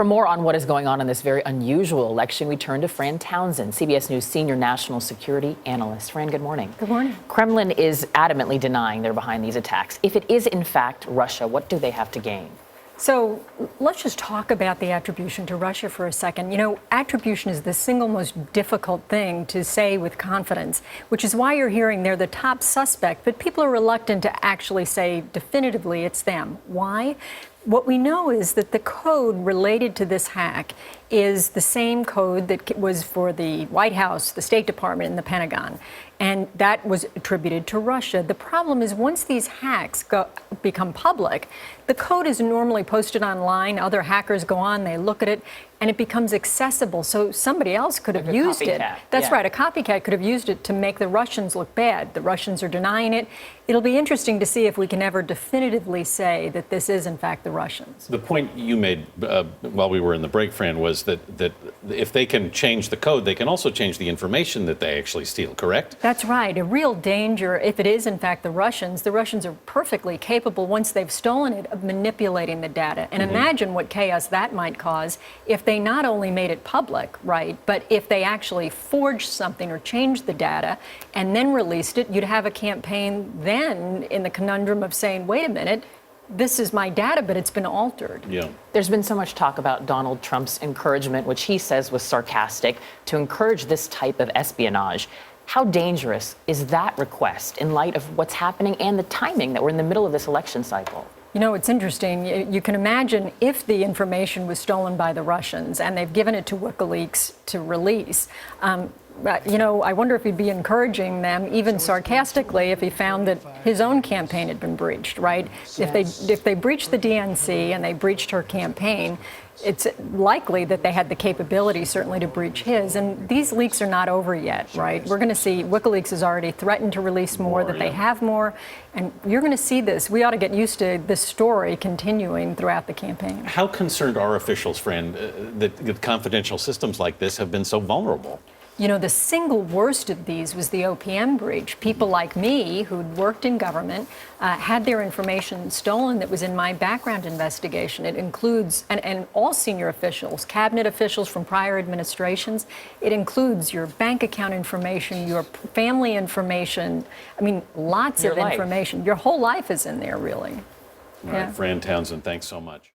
For more on what is going on in this very unusual election, we turn to Fran Townsend, CBS News senior national security analyst. Fran, good morning. Good morning. Kremlin is adamantly denying they're behind these attacks. If it is in fact Russia, what do they have to gain? So let's just talk about the attribution to Russia for a second. You know, attribution is the single most difficult thing to say with confidence, which is why you're hearing they're the top suspect, but people are reluctant to actually say definitively it's them. Why? What we know is that the code related to this hack is the same code that was for the White House, the State Department, and the Pentagon. And that was attributed to Russia. The problem is once these hacks become public, the code is normally posted online. Other hackers go on, they look at it, and it becomes accessible. So somebody else could have used it. That's right. A copycat could have used it to make the Russians look bad. The Russians are denying it. It'll be interesting to see if we can ever definitively say that this is, in fact, the Russians. The point you made while we were in the break, Fran, was that if they can change the code, they can also change the information that they actually steal, correct? That's right. A real danger, if it is, in fact, the Russians are perfectly capable, once they've stolen it, of manipulating the data. And imagine what chaos that might cause if they not only made it public, right, but if they actually forged something or changed the data and then released it, you'd have a campaign then in the conundrum of saying, wait a minute, this is my data, but it's been altered. Yeah. There's been so much talk about Donald Trump's encouragement, which he says was sarcastic, to encourage this type of espionage. How dangerous is that request in light of what's happening and the timing that we're in the middle of this election cycle? You know, it's interesting. You can imagine if the information was stolen by the Russians and they've given it to WikiLeaks to release. You know, I wonder if he'd be encouraging them, even sarcastically, if he found that his own campaign had been breached, right? If they breached the DNC and they breached her campaign, it's likely that they had the capability, certainly, to breach his. And these leaks are not over yet, right? We're going to see WikiLeaks has already threatened to release more, that they have more. And you're going to see this. We ought to get used to this story continuing throughout the campaign. How concerned are officials, Fran, that confidential systems like this have been so vulnerable? You know, the single worst of these was the OPM breach. People like me who'd worked in government had their information stolen that was in my background investigation. It includes, and all senior officials, cabinet officials from prior administrations, it includes your bank account information, your family information. I mean, lots of information. Your whole life is in there, really. All right, Fran Townsend, thanks so much.